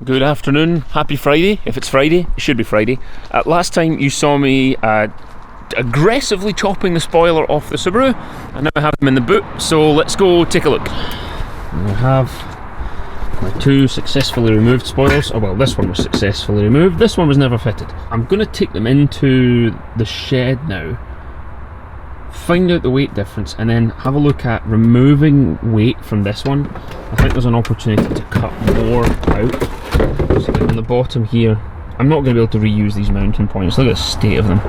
Good afternoon, happy Friday. If it's Friday, it should be Friday. Last time you saw me aggressively chopping the spoiler off the Subaru, and now I have them in the boot, so let's go take a look. I have my two successfully removed spoilers. Oh well, this one was successfully removed, this one was never fitted. I'm going to take them into the shed now, find out the weight difference, and then have a look at removing weight from this one. I think there's an opportunity to cut more out. So on the bottom here, I'm not going to be able to reuse these mounting points. Look at the state of them.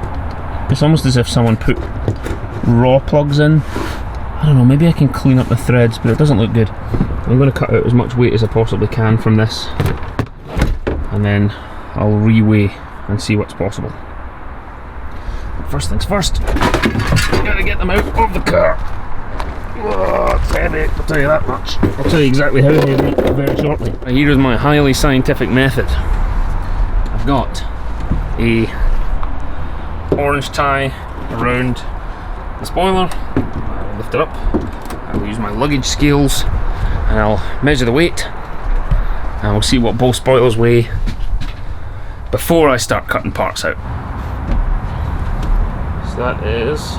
It's almost as if someone put raw plugs in. I don't know, maybe I can clean up the threads, but it doesn't look good. I'm going to cut out as much weight as I possibly can from this, and then I'll reweigh and see what's possible. First things first, gotta get them out of the car. Oh, it's heavy, I'll tell you that much. I'll tell you exactly how heavy very shortly. Here is my highly scientific method. I've got a orange tie around the spoiler. I'll lift it up, I'll use my luggage scales, and I'll measure the weight, and we'll see what both spoilers weigh before I start cutting parts out. So that is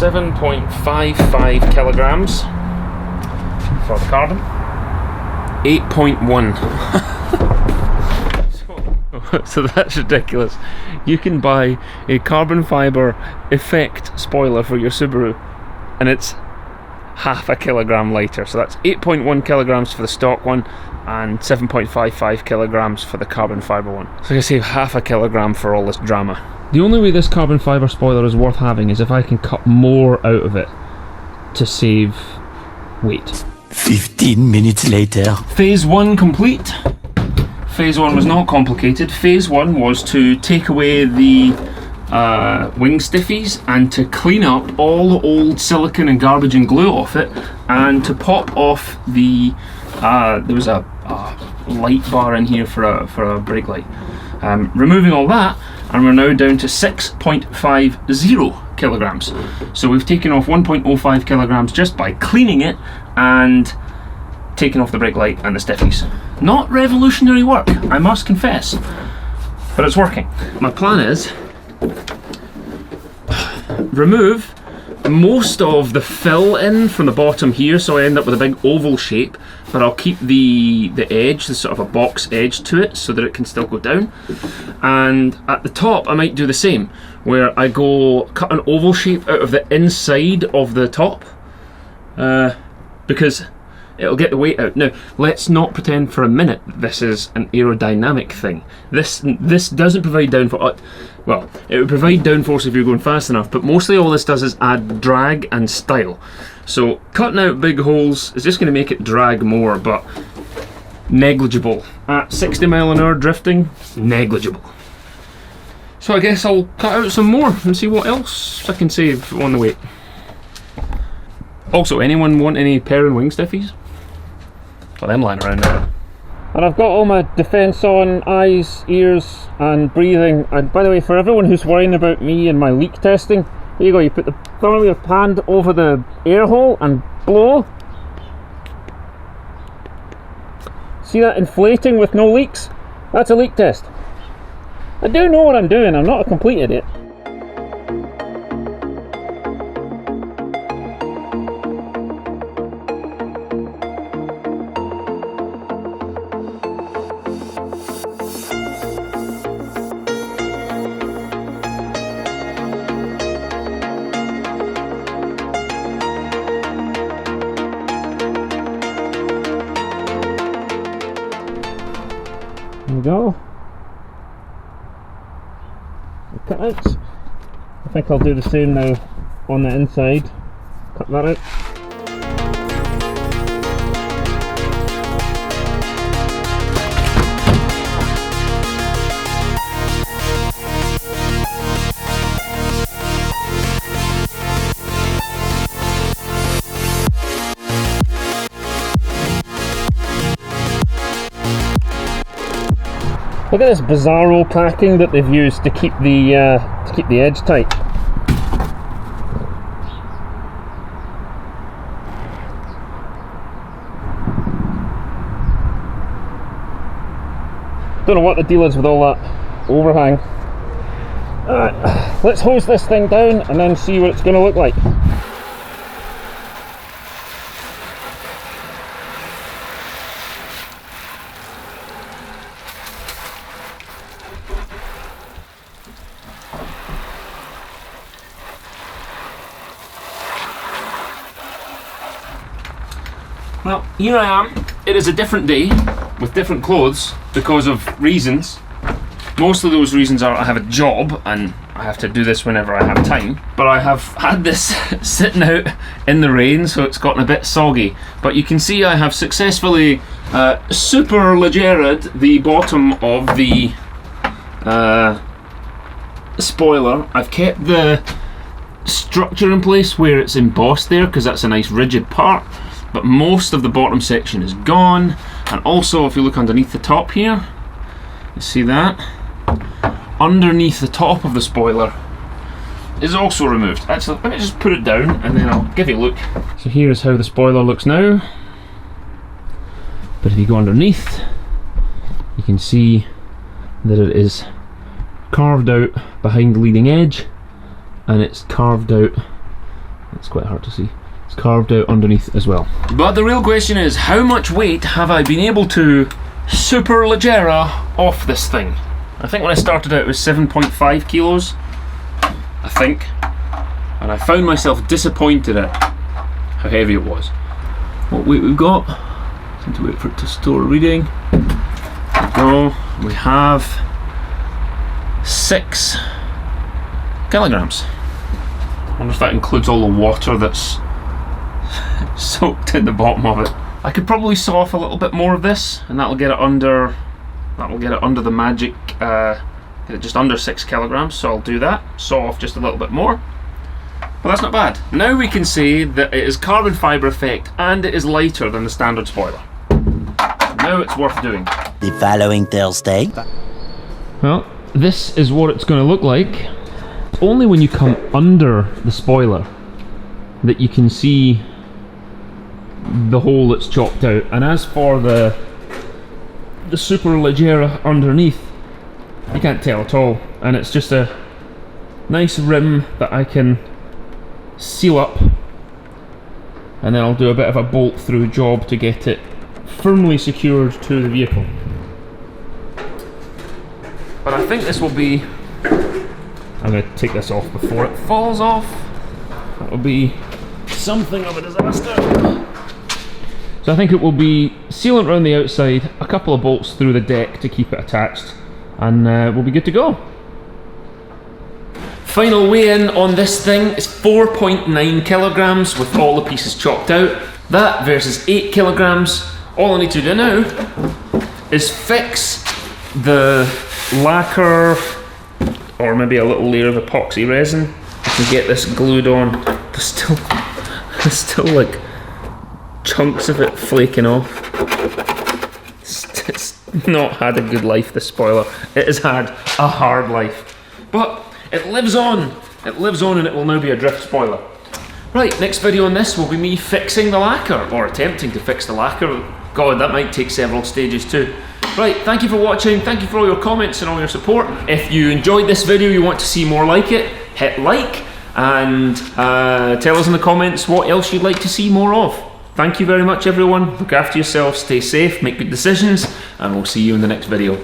7.55 kilograms for the carbon, 8.1. So that's ridiculous. You can buy a carbon fibre effect spoiler for your Subaru and it's half a kilogram lighter. So that's 8.1 kilograms for the stock one and 7.55 kilograms for the carbon fibre one. So I can save half a kilogram for all this drama. The only way this carbon fibre spoiler is worth having is if I can cut more out of it to save weight. 15 minutes later. Phase 1 complete. Phase 1 was not complicated. Phase 1 was to take away the wing stiffies and to clean up all the old silicone and garbage and glue off it, and to pop off the there was a light bar in here for a brake light. Removing all that, and we're now down to 6.50 kilograms. So we've taken off 1.05 kilograms just by cleaning it and taking off the brake light and the stiffies. Not revolutionary work, I must confess, but it's working. My plan is remove most of the fill in from the bottom here, so I end up with a big oval shape, but I'll keep the edge, the sort of a box edge to it, so that it can still go down. And at the top I might do the same, where I go cut an oval shape out of the inside of the top, because it'll get the weight out. Now, let's not pretend for a minute that this is an aerodynamic thing. This doesn't provide downforce. Well, it would provide downforce if you're going fast enough, but mostly all this does is add drag and style. So cutting out big holes is just going to make it drag more, but negligible. At 60 mile an hour drifting, negligible. So I guess I'll cut out some more and see what else I can save on the weight. Also, anyone want any pair and wing stiffies? Got them lying around now. And I've got all my defence on, eyes, ears and breathing. And by the way, for everyone who's worrying about me and my leak testing, there you go, you put the thumb of your hand over the air hole and blow. See that inflating with no leaks? That's a leak test. I do know what I'm doing, I'm not a complete idiot. There we go. The cutouts. I think I'll do the same now on the inside. Cut that out. Look at this bizarro packing that they've used to keep the edge tight. Don't know what the deal is with all that overhang. Let's hose this thing down and then see what it's going to look like. Well, here I am. It is a different day with different clothes because of reasons. Most of those reasons are I have a job and I have to do this whenever I have time. But I have had this sitting out in the rain, so it's gotten a bit soggy. But you can see I have successfully super leggeraed the bottom of the spoiler. I've kept the structure in place where it's embossed there because that's a nice rigid part. But most of the bottom section is gone, and also if you look underneath the top here, you see that? Underneath the top of the spoiler is also removed. Actually, let me just put it down and then I'll give you a look. So here's how the spoiler looks now. But if you go underneath, you can see that it is carved out behind the leading edge, and it's carved out, it's quite hard to see, it's carved out underneath as well. But the real question is, how much weight have I been able to super leggera off this thing? I think when I started out it was 7.5 kilos, I think, and I found myself disappointed at how heavy it was. What weight we've got, I need to wait for it to store reading. There we go, we have 6 kilograms. I wonder if that includes all the water that's soaked in the bottom of it. I could probably saw off a little bit more of this, and that'll get it under the magic, just under 6 kilograms, so I'll do that, saw off just a little bit more. But that's not bad. Now we can say that it is carbon fibre effect and it is lighter than the standard spoiler. Now it's worth doing. The following Thursday. Well, this is what it's going to look like. It's only when you come under the spoiler that you can see the hole that's chopped out. And as for the super leggera underneath, you can't tell at all, and it's just a nice rim that I can seal up, and then I'll do a bit of a bolt through job to get it firmly secured to the vehicle. But I think this will be, I'm going to take this off before it falls off. That will be something of a disaster. So I think it will be sealant around the outside, a couple of bolts through the deck to keep it attached, and we'll be good to go. Final weigh-in on this thing is 4.9 kilograms with all the pieces chopped out. That versus 8 kilograms. All I need to do now is fix the lacquer, or maybe a little layer of epoxy resin. I can get this glued on. There's still like chunks of it flaking off. It's not had a good life, this spoiler. It has had a hard life. But it lives on. It lives on, and it will now be a drift spoiler. Right, next video on this will be me fixing the lacquer, or attempting to fix the lacquer. God, that might take several stages too. Right, thank you for watching, thank you for all your comments and all your support. If you enjoyed this video, you want to see more like it, hit like, and tell us in the comments what else you'd like to see more of. Thank you very much everyone, look after yourself, stay safe, make good decisions, and we'll see you in the next video.